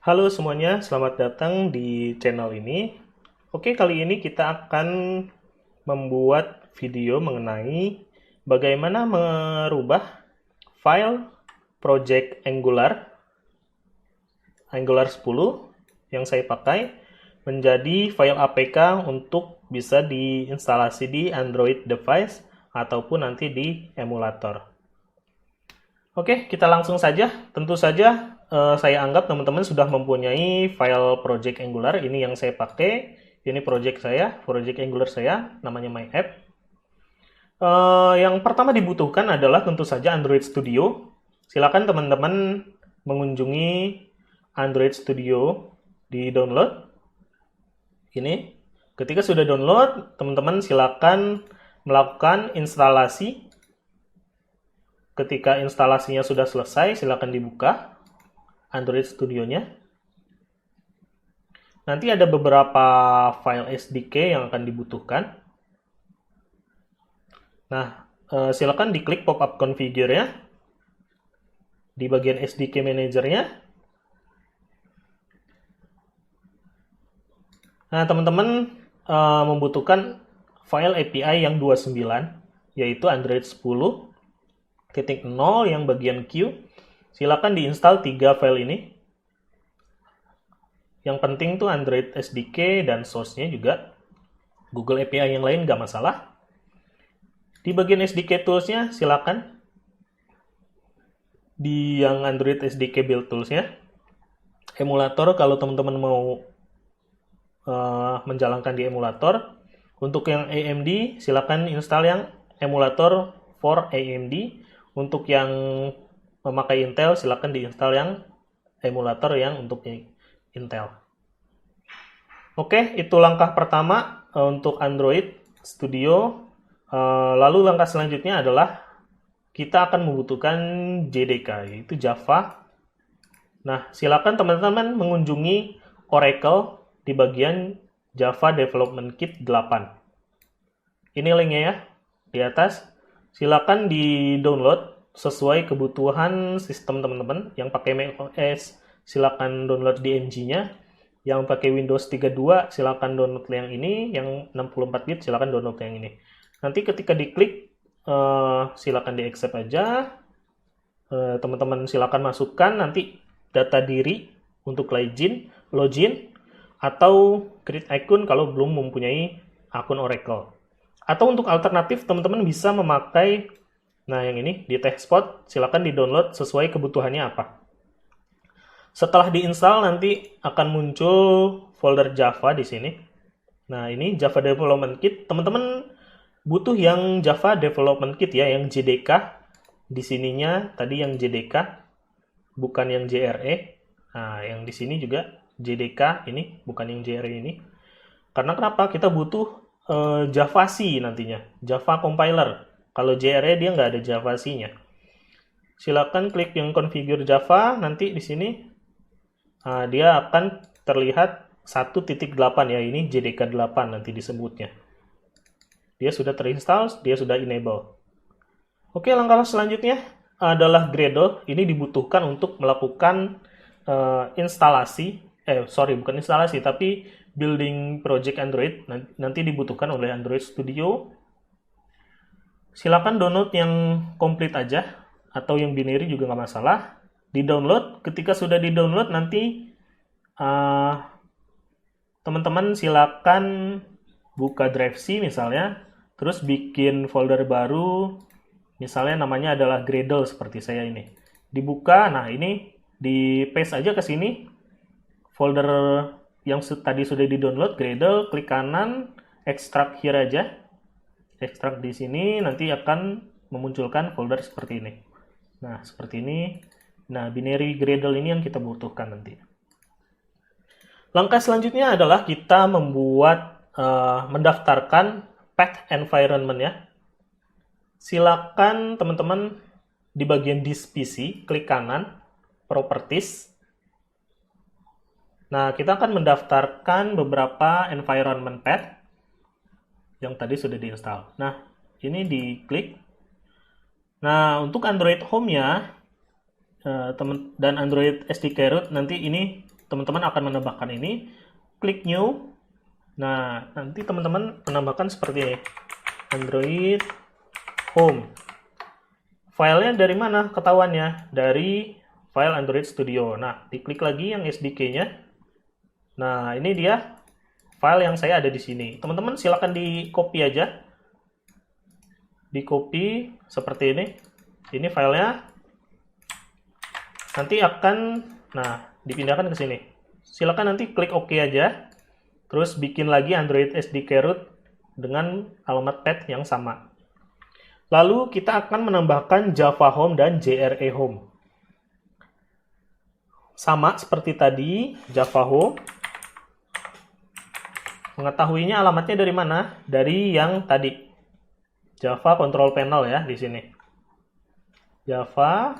Halo semuanya, selamat datang di channel ini. Oke, kali ini kita akan membuat video mengenai bagaimana merubah file project Angular 10 yang saya pakai menjadi file APK untuk bisa diinstalasi di Android device ataupun nanti di emulator. Oke, kita langsung saja. Tentu saja saya anggap teman-teman sudah mempunyai file project Angular. Ini yang saya pakai. Ini project Angular saya, namanya MyApp. Yang pertama dibutuhkan adalah tentu saja Android Studio. Silakan teman-teman mengunjungi Android Studio di download. Ini, ketika sudah download, teman-teman silakan melakukan instalasi. Ketika instalasinya sudah selesai, silakan dibuka Android Studio-nya. Nanti ada beberapa file SDK yang akan dibutuhkan. Nah, silakan diklik pop-up configure-nya di bagian SDK Manager-nya. Nah, teman-teman membutuhkan file API yang 29, yaitu Android 10. 0 yang bagian Q, silakan diinstal 3 file ini. Yang penting tuh Android SDK dan source-nya juga. Google API yang lain nggak masalah. Di bagian SDK tools-nya silakan. Di yang Android SDK build tools-nya. Emulator kalau teman-teman mau menjalankan di emulator. Untuk yang AMD silakan install yang emulator for AMD. Untuk yang memakai Intel, silakan diinstal yang emulator yang untuk Intel. Oke, itu langkah pertama untuk Android Studio. Lalu langkah selanjutnya adalah kita akan membutuhkan JDK, yaitu Java. Nah, silakan teman-teman mengunjungi Oracle di bagian Java Development Kit 8. Ini linknya ya, di atas. Silakan di-download sesuai kebutuhan sistem teman-teman. Yang pakai macOS, silakan download DMG-nya. Yang pakai Windows 32, silakan download yang ini. Yang 64 bit, silakan download yang ini. Nanti ketika diklik, silakan di-accept aja. Teman-teman silakan masukkan nanti data diri untuk login, atau create akun kalau belum mempunyai akun Oracle. Atau untuk alternatif, teman-teman bisa memakai, nah yang ini, di TextSpot, silakan di-download sesuai kebutuhannya apa. Setelah diinstal, nanti akan muncul folder Java di sini. Nah, ini Java Development Kit. Teman-teman butuh yang Java Development Kit ya, yang JDK. Di sininya tadi yang JDK, bukan yang JRE. Nah, yang di sini juga JDK ini, bukan yang JRE ini. Karena kenapa? Kita butuh Java-C nantinya, Java compiler. Kalau JRE dia nggak ada Java-C-nya. Silakan klik yang configure Java, nanti di sini dia akan terlihat 1.8 ya, ini JDK 8 nanti disebutnya. Dia sudah terinstall, dia sudah enable. Oke, langkah selanjutnya adalah Gradle. Ini dibutuhkan untuk melakukan instalasi, bukan instalasi, tapi building project Android. Nanti dibutuhkan oleh Android Studio. Silakan download yang komplit aja, atau yang binary juga nggak masalah. Di-download, ketika sudah di-download nanti teman-teman silakan buka drive C misalnya, terus bikin folder baru, misalnya namanya adalah Gradle seperti saya ini. Dibuka, nah ini di paste aja ke sini, folder yang tadi sudah di-download, Gradle, klik kanan, extract here aja. Extract di sini, nanti akan memunculkan folder seperti ini. Nah, seperti ini. Nah, binary Gradle ini yang kita butuhkan nanti. Langkah selanjutnya adalah kita membuat, mendaftarkan path environment ya. Silakan teman-teman di bagian This PC, klik kanan, Properties. Nah, kita akan mendaftarkan beberapa environment path yang tadi sudah diinstal. Nah, ini diklik. Nah, untuk Android Home-nya dan Android SDK root nanti ini teman-teman akan menambahkan ini, klik new. Nah, nanti teman-teman menambahkan seperti ini, Android Home. Filenya dari mana ketahuannya? Dari file Android Studio. Nah, diklik lagi yang SDK-nya. Nah, ini dia file yang saya ada di sini. Teman-teman silakan di copy aja. Di copy seperti ini. Ini filenya. Nanti akan, dipindahkan ke sini. Silakan nanti klik OK aja. Terus bikin lagi Android SDK root dengan alamat path yang sama. Lalu kita akan menambahkan Java Home dan JRE Home. Sama seperti tadi, Java Home. Mengetahuinya alamatnya dari mana? Dari yang tadi. Java Control Panel ya, di sini. Java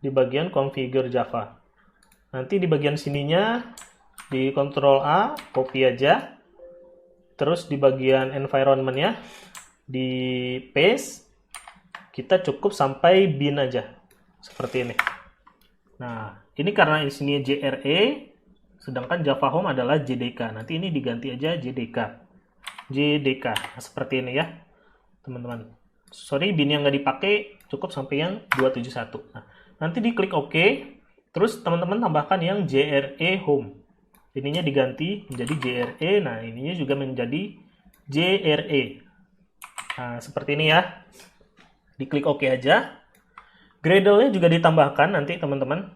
di bagian Configure Java. Nanti di bagian sininya, di Ctrl A, copy aja. Terus di bagian environment-nya, di paste. Kita cukup sampai bin aja. Seperti ini. Nah, ini karena di sini JRE, sedangkan Java Home adalah JDK. Nanti ini diganti aja JDK. JDK. Nah, seperti ini ya, teman-teman. Sorry, bin yang nggak dipakai, cukup sampai yang 271. Nah, nanti diklik OK. Terus teman-teman tambahkan yang JRE Home. Ininya diganti menjadi JRE. Nah, ininya juga menjadi JRE. Nah, seperti ini ya. Diklik OK aja. Gradle-nya juga ditambahkan nanti teman-teman.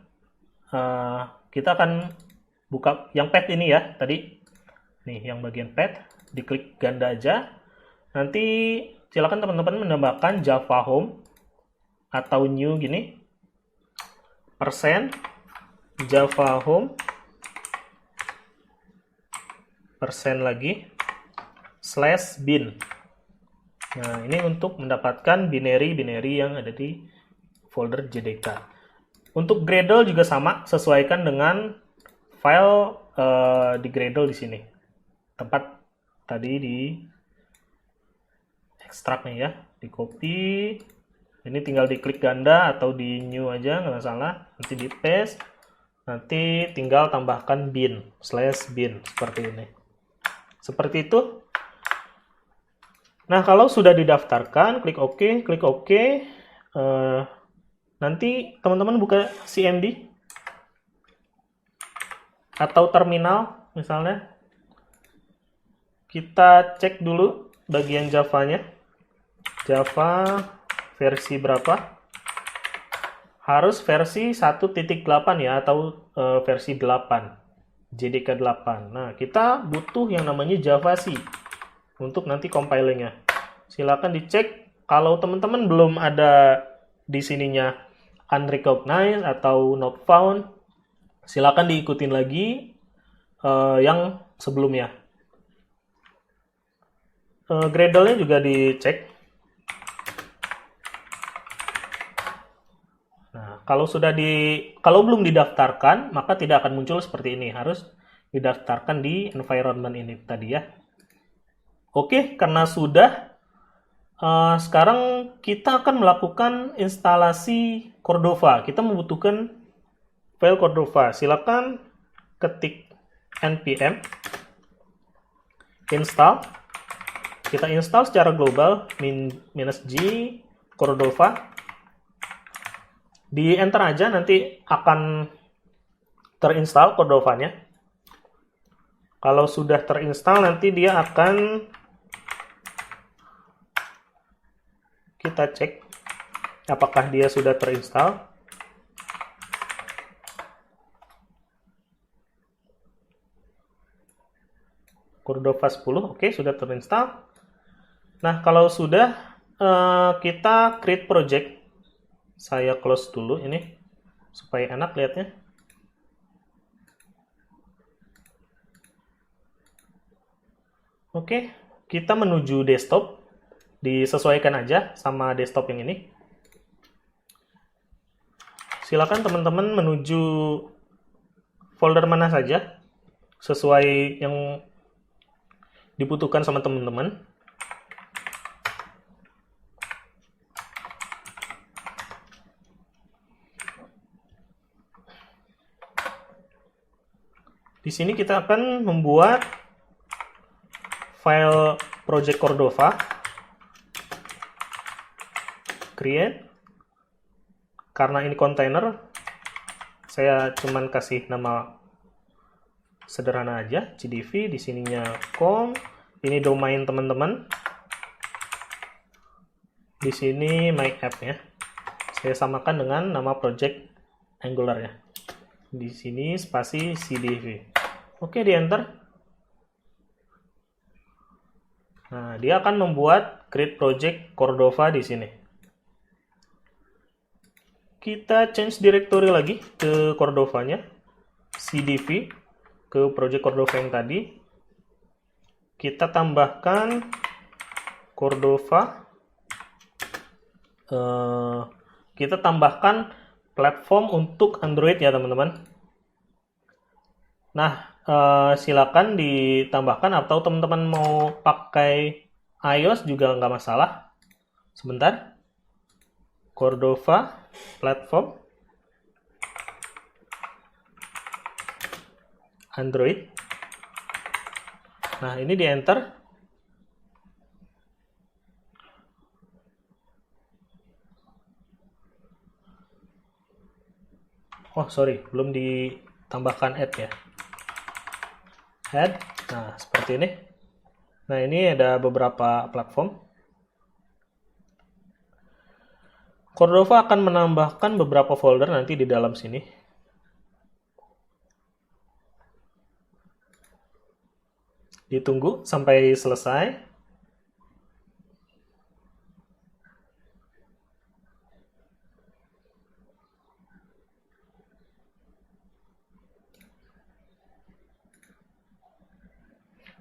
Kita akan buka yang path ini ya tadi. Nih yang bagian path. Diklik ganda aja. Nanti silakan teman-teman menambahkan Java Home atau new gini. Persen Java Home. Persen lagi. Slash bin. Nah, ini untuk mendapatkan binary yang ada di folder JDK. Untuk Gradle juga sama, sesuaikan dengan file di Gradle di sini. Tempat tadi di ekstrak nih ya, di copy. Ini tinggal diklik ganda atau di new aja, nggak masalah. Nanti di paste. Nanti tinggal tambahkan bin, /bin, seperti ini. Seperti itu. Nah, kalau sudah didaftarkan, klik OK, klik OK. Nanti teman-teman buka CMD atau terminal misalnya. Kita cek dulu bagian Java-nya. Java versi berapa? Harus versi 1.8 ya, atau versi 8. JDK 8. Nah, kita butuh yang namanya JavaC untuk nanti compilingnya. Silakan dicek. Kalau teman-teman belum ada di sininya unrecognized atau not found, silakan diikutin lagi yang sebelumnya. Gradle-nya juga dicek. Nah, kalau belum didaftarkan, maka tidak akan muncul seperti ini. Harus didaftarkan di environment ini tadi ya. Oke, karena sudah, sekarang kita akan melakukan instalasi Cordova. Kita membutuhkan file Cordova. Silakan ketik npm install. Kita install secara global -g Cordova. Di enter aja, nanti akan terinstall Cordova-nya. Kalau sudah terinstall, nanti dia akan kita cek apakah dia sudah terinstall. Cordova 10, oke, sudah terinstall. Nah, kalau sudah, kita create project. Saya close dulu ini supaya enak lihatnya. Oke, kita menuju desktop. Disesuaikan aja sama desktop yang ini. Silakan teman-teman menuju folder mana saja sesuai yang dibutuhkan sama teman-teman. Di sini kita akan membuat file project Cordova, create. Karena ini kontainer, saya cuman kasih nama sederhana aja, cdv, di sininya com, ini domain teman-teman, di sini my app ya. Saya samakan dengan nama project Angular ya. Di sini spasi cdv. Oke, di enter. Nah, dia akan membuat create project Cordova di sini. Kita change directory lagi ke Cordova-nya, cdv, ke project Cordova yang tadi. Kita tambahkan Cordova. Kita tambahkan platform untuk Android ya teman-teman. Nah, silakan ditambahkan, atau teman-teman mau pakai iOS juga nggak masalah. Sebentar. Cordova platform Android. Nah, ini di enter. Oh, sorry, belum ditambahkan add ya. Add. Nah, seperti ini. Nah, ini ada beberapa platform. Cordova akan menambahkan beberapa folder nanti di dalam sini. Ditunggu sampai selesai.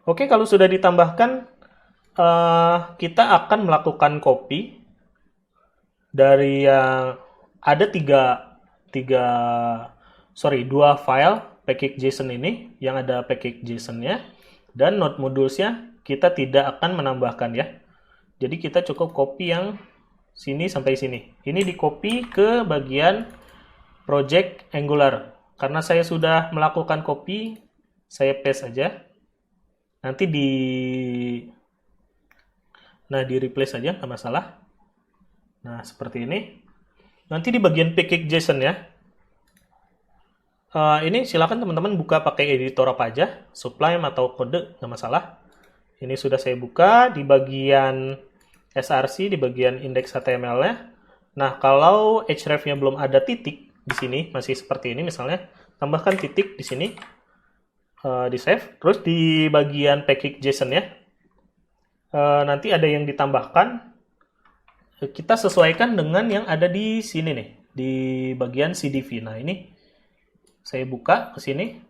Oke, kalau sudah ditambahkan, kita akan melakukan copy dari yang ada dua file package JSON ini, yang ada package JSON-nya, dan node modules-nya kita tidak akan menambahkan ya. Jadi kita cukup copy yang sini sampai sini. Ini di copy ke bagian project Angular. Karena saya sudah melakukan copy, saya paste aja. Nanti di replace aja, nggak masalah. Nah, seperti ini. Nanti di bagian package JSON ya. Ini silakan teman-teman buka pakai editor apa aja, Sublime atau kode, nggak masalah. Ini sudah saya buka di bagian src, di bagian index HTML-nya. Nah, kalau href-nya belum ada titik di sini, masih seperti ini misalnya, tambahkan titik di sini, di save. Terus di bagian package JSON ya, nanti ada yang ditambahkan. Kita sesuaikan dengan yang ada di sini nih, di bagian cdv. Nah, ini saya buka ke sini.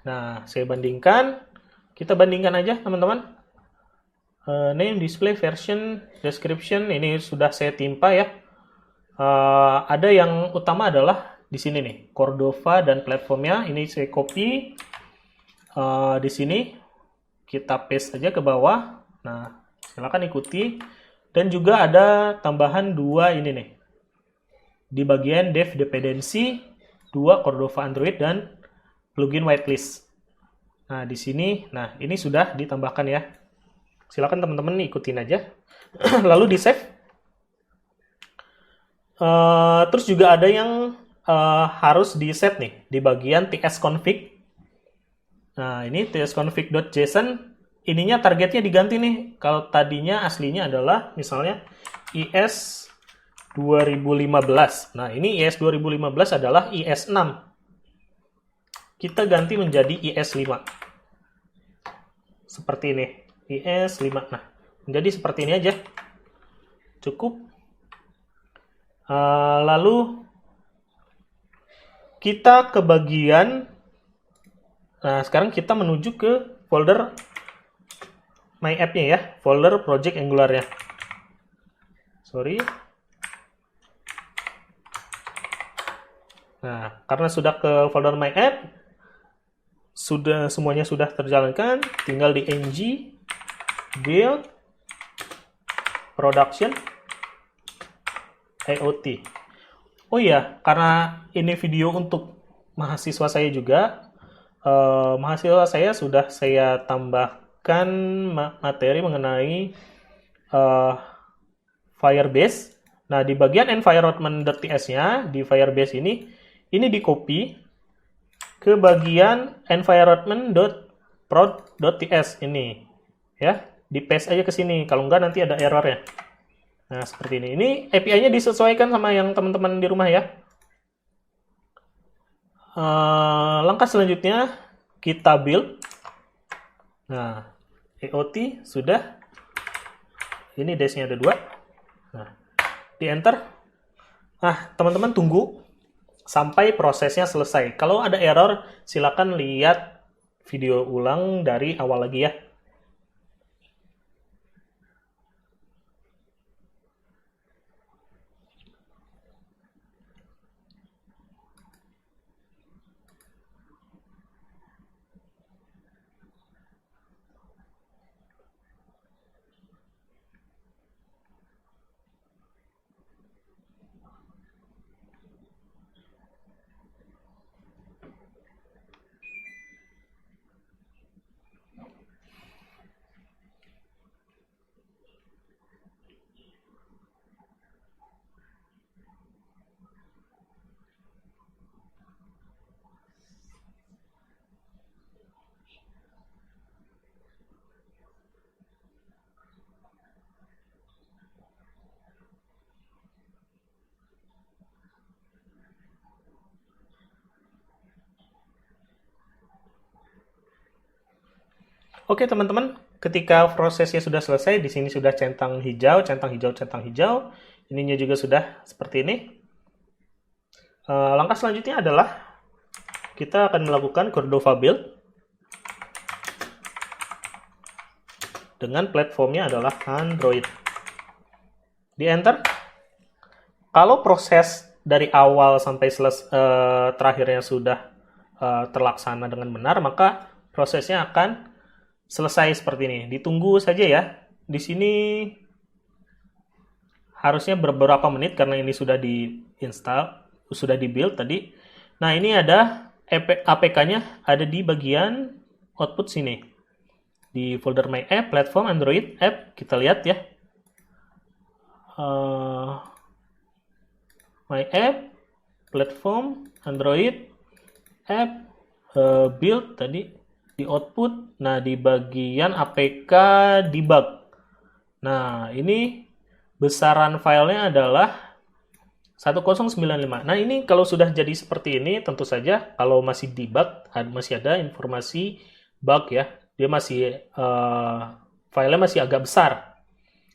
Nah, saya bandingkan. Kita bandingkan aja, teman-teman. Name, display, version, description, ini sudah saya timpa ya. Ada yang utama adalah di sini nih, Cordova dan platformnya. Ini saya copy. Di sini kita paste aja ke bawah. Nah, silakan ikuti. Dan juga ada tambahan dua ini nih. Di bagian dev dependency, 2 Cordova Android dan plugin whitelist. Nah, di sini, nah ini sudah ditambahkan ya. Silakan teman-teman ikutin aja. Lalu di save. Terus juga ada yang harus di set nih di bagian tsconfig. Nah, ini tsconfig.json. Ininya targetnya diganti nih. Kalau tadinya aslinya adalah misalnya IS 2015. Nah, ini IS 2015 adalah IS 6. Kita ganti menjadi IS 5. Seperti ini. IS 5. Nah, menjadi seperti ini aja. Cukup. Lalu kita ke bagian. Nah, sekarang kita menuju ke folder My App-nya ya, folder project Angular-nya. Sorry. Nah, karena sudah ke folder My App, semuanya sudah terjalankan, tinggal di ng build production IoT. Oh iya, karena ini video untuk mahasiswa saya juga, mahasiswa saya sudah saya tambahkan materi mengenai Firebase. Nah, di bagian environment.ts-nya, di Firebase ini di copy ke bagian environment.prod.ts ini. Ya, di paste aja ke sini, kalau enggak nanti ada errornya. Nah, seperti ini. Ini API-nya disesuaikan sama yang teman-teman di rumah ya. Langkah selanjutnya, kita build. Nah, EOT sudah. Ini dash-nya ada 2. Nah, di enter. Nah, teman-teman tunggu sampai prosesnya selesai. Kalau ada error, silakan lihat video ulang dari awal lagi ya. Oke teman-teman, ketika prosesnya sudah selesai, di sini sudah centang hijau, centang hijau, centang hijau. Ininya juga sudah seperti ini. Langkah selanjutnya adalah kita akan melakukan Cordova build dengan platformnya adalah Android. Di enter. Kalau proses dari awal sampai terakhirnya sudah terlaksana dengan benar, maka prosesnya akan selesai seperti ini. Ditunggu saja ya. Di sini harusnya beberapa menit karena ini sudah diinstal, sudah di-build tadi. Nah, ini ada APK-nya ada di bagian output sini. Di folder My App, Platform, Android, App, kita lihat ya. My App, Platform, Android, App, Build tadi. Di output, nah di bagian APK debug. Nah, ini besaran filenya adalah 1095. Nah, ini kalau sudah jadi seperti ini, tentu saja kalau masih debug, masih ada informasi bug ya. Dia masih, filenya masih agak besar.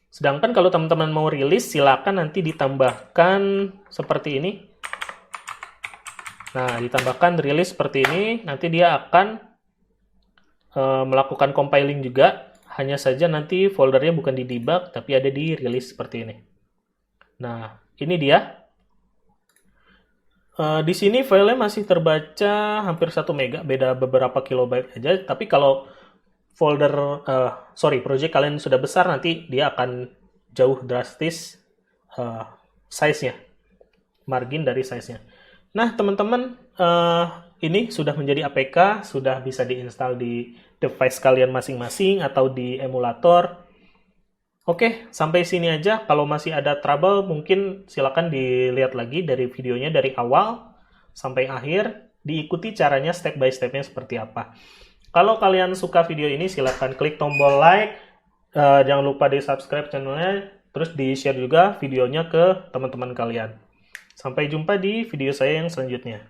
Sedangkan kalau teman-teman mau rilis, silakan nanti ditambahkan seperti ini. Nah, ditambahkan rilis seperti ini, nanti dia akan melakukan compiling juga, hanya saja nanti foldernya bukan di debug, tapi ada di release seperti ini. Nah, ini dia. Di sini filenya masih terbaca hampir 1 mega, beda beberapa kilobyte aja, tapi kalau project kalian sudah besar, nanti dia akan jauh drastis size-nya, margin dari size-nya. Nah, teman-teman, ini sudah menjadi APK, sudah bisa diinstal di device kalian masing-masing atau di emulator. Oke, sampai sini aja. Kalau masih ada trouble, mungkin silakan dilihat lagi dari videonya dari awal sampai akhir. Diikuti caranya step by step-nya seperti apa. Kalau kalian suka video ini, silakan klik tombol like. Jangan lupa di subscribe channelnya. Terus di-share juga videonya ke teman-teman kalian. Sampai jumpa di video saya yang selanjutnya.